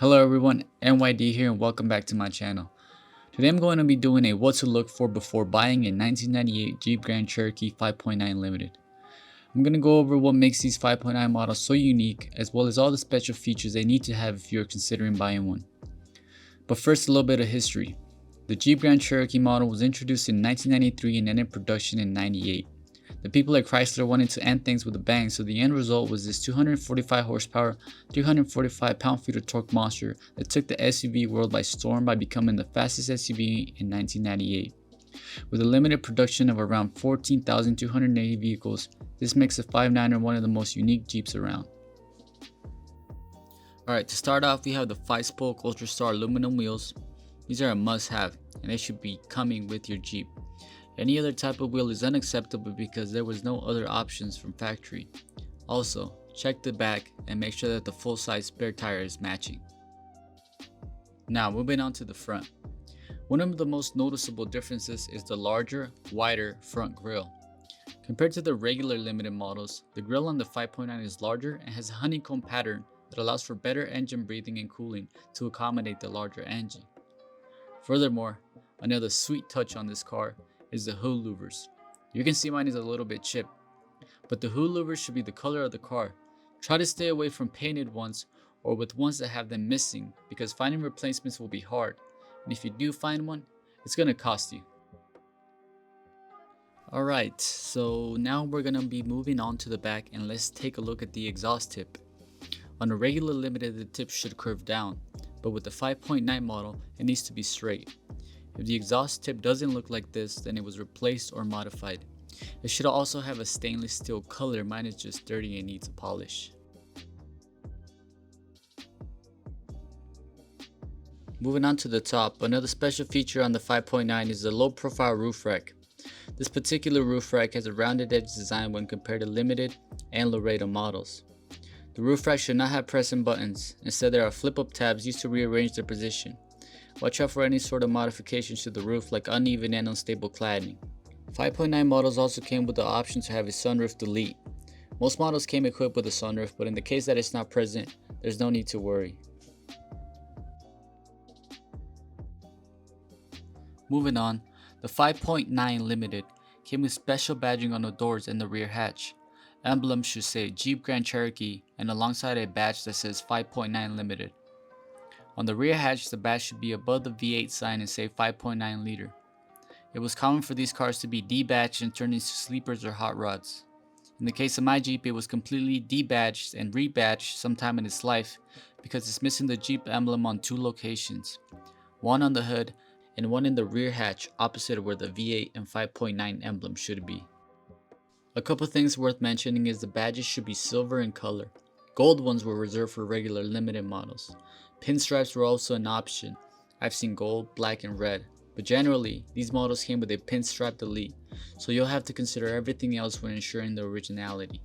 Hello everyone, NYD here and welcome back to my channel. Today I'm going to be doing a what to look for before buying a 1998 Jeep Grand Cherokee 5.9 Limited. I'm going to go over what makes these 5.9 models so unique, as well as all the special features they need to have if you're considering buying one. But first, a little bit of history. The Jeep Grand Cherokee model was introduced in 1993 and entered production in 98. The people at Chrysler wanted to end things with a bang, so the end result was this 245 horsepower, 345 pound-feet of torque monster that took the SUV world by storm by becoming the fastest SUV in 1998. With a limited production of around 14,280 vehicles, this makes the 5.9er one of the most unique Jeeps around. Alright, to start off, we have the 5-spoke Ultra Star aluminum wheels. These are a must-have, and they should be coming with your Jeep. Any other type of wheel is unacceptable because there was no other options from factory. Also, check the back and make sure that the full-size spare tire is matching. Now, moving on to the front. One of the most noticeable differences is the larger, wider front grille. Compared to the regular limited models, the grille on the 5.9 is larger and has a honeycomb pattern that allows for better engine breathing and cooling to accommodate the larger engine. Furthermore, another sweet touch on this car is the hood louvers. You can see mine is a little bit chipped, but the hood louvers should be the color of the car. Try to stay away from painted ones or with ones that have them missing because finding replacements will be hard, and if you do find one, it's going to cost you. Alright, so now we're going to be moving on to the back and let's take a look at the exhaust tip. On a regular limited, the tip should curve down, but with the 5.9 model, it needs to be straight. If the exhaust tip doesn't look like this, then it was replaced or modified. It should also have a stainless steel color, mine is just dirty and needs a polish. Moving on to the top, another special feature on the 5.9 is the low profile roof rack. This particular roof rack has a rounded edge design when compared to limited and Laredo models. The roof rack should not have pressing buttons, instead there are flip up tabs used to rearrange their position. Watch out for any sort of modifications to the roof like uneven and unstable cladding. 5.9 models also came with the option to have a sunroof delete. Most models came equipped with a sunroof, but in the case that it's not present, there's no need to worry. Moving on, the 5.9 Limited came with special badging on the doors and the rear hatch. Emblem should say Jeep Grand Cherokee and alongside a badge that says 5.9 Limited. On the rear hatch, the badge should be above the V8 sign and say 5.9 liter. It was common for these cars to be debadged and turned into sleepers or hot rods. In the case of my Jeep, it was completely debadged and rebadged sometime in its life because it's missing the Jeep emblem on two locations, one on the hood and one in the rear hatch opposite where the V8 and 5.9 emblem should be. A couple things worth mentioning is the badges should be silver in color. Gold ones were reserved for regular limited models. Pinstripes were also an option. I've seen gold, black, and red, but generally, these models came with a pinstripe delete, so you'll have to consider everything else when ensuring the originality.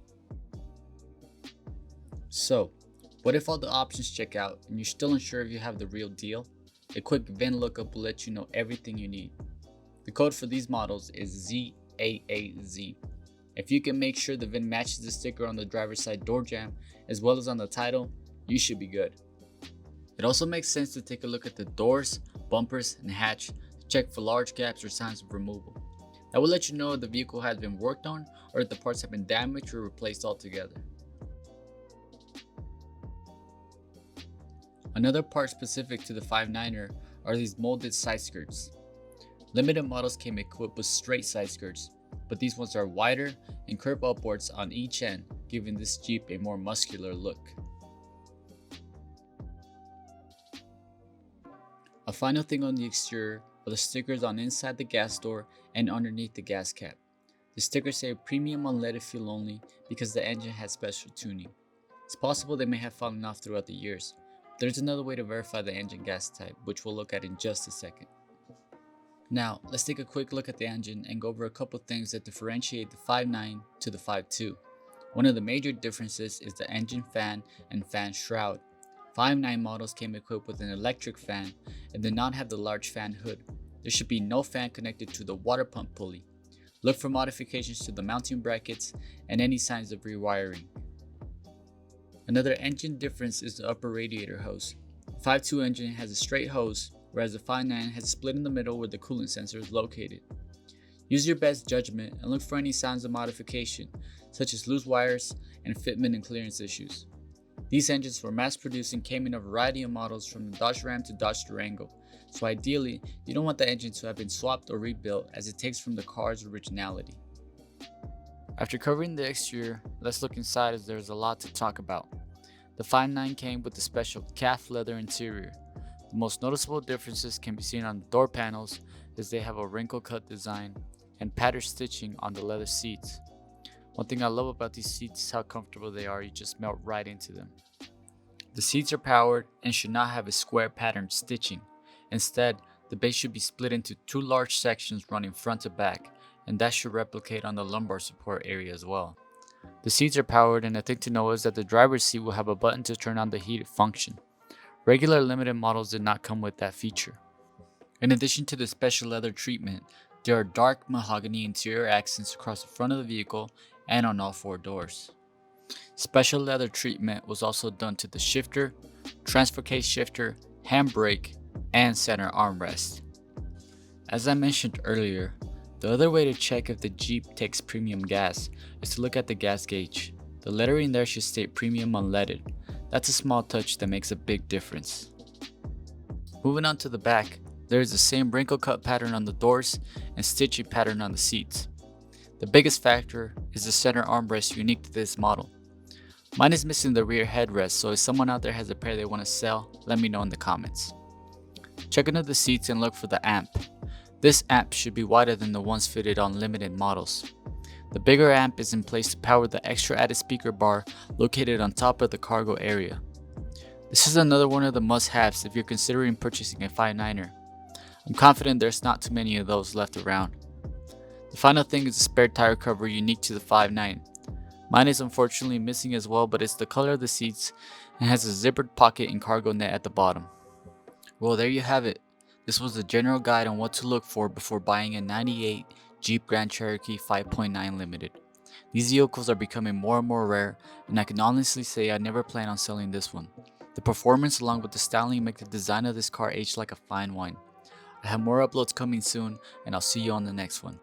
So, what if all the options check out and you're still unsure if you have the real deal? A quick VIN lookup will let you know everything you need. The code for these models is ZAAZ. If you can make sure the VIN matches the sticker on the driver's side door jamb as well as on the title, you should be good. It also makes sense to take a look at the doors, bumpers, and hatch to check for large gaps or signs of removal. That will let you know if the vehicle has been worked on or if the parts have been damaged or replaced altogether. Another part specific to the 5.9er are these molded side skirts. Limited models came equipped with straight side skirts, but these ones are wider and curve upwards on each end, giving this Jeep a more muscular look. A final thing on the exterior are the stickers on inside the gas door and underneath the gas cap. The stickers say premium unleaded fuel only because the engine has special tuning. It's possible they may have fallen off throughout the years. There's another way to verify the engine gas type, which we'll look at in just a second. Now, let's take a quick look at the engine and go over a couple things that differentiate the 5.9 to the 5.2. One of the major differences is the engine fan and fan shroud. 5.9 models came equipped with an electric fan and did not have the large fan hood. There should be no fan connected to the water pump pulley. Look for modifications to the mounting brackets and any signs of rewiring. Another engine difference is the upper radiator hose. The 5.2 engine has a straight hose, whereas the 5.9 has a split in the middle where the coolant sensor is located. Use your best judgment and look for any signs of modification, such as loose wires and fitment and clearance issues. These engines were mass-produced and came in a variety of models from the Dodge Ram to Dodge Durango, so ideally, you don't want the engine to have been swapped or rebuilt as it takes from the car's originality. After covering the exterior, let's look inside as there's a lot to talk about. The 5.9 came with a special calf leather interior. The most noticeable differences can be seen on the door panels as they have a wrinkle cut design and patterned stitching on the leather seats. One thing I love about these seats is how comfortable they are, you just melt right into them. The seats are powered and should not have a square patterned stitching. Instead, the base should be split into two large sections running front to back, and that should replicate on the lumbar support area as well. The seats are powered, and the thing to know is that the driver's seat will have a button to turn on the heated function. Regular limited models did not come with that feature. In addition to the special leather treatment, there are dark mahogany interior accents across the front of the vehicle and on all four doors. Special leather treatment was also done to the shifter, transfer case shifter, handbrake, and center armrest. As I mentioned earlier, the other way to check if the Jeep takes premium gas is to look at the gas gauge. The lettering there should state premium unleaded. That's a small touch that makes a big difference. Moving on to the back, there is the same wrinkle cut pattern on the doors and stitching pattern on the seats. The biggest factor is the center armrest unique to this model. Mine is missing the rear headrest, so if someone out there has a pair they want to sell, let me know in the comments. Check under the seats and look for the amp. This amp should be wider than the ones fitted on limited models. The bigger amp is in place to power the extra added speaker bar located on top of the cargo area. This is another one of the must-haves if you're considering purchasing a 5.9er. I'm confident there's not too many of those left around. The final thing is the spare tire cover unique to the 5.9. Mine is unfortunately missing as well, but it's the color of the seats and has a zippered pocket and cargo net at the bottom. Well, there you have it. This was a general guide on what to look for before buying a 98 Jeep Grand Cherokee 5.9 Limited. These vehicles are becoming more and more rare, and I can honestly say I never plan on selling this one. The performance along with the styling make the design of this car age like a fine wine. I have more uploads coming soon, and I'll see you on the next one.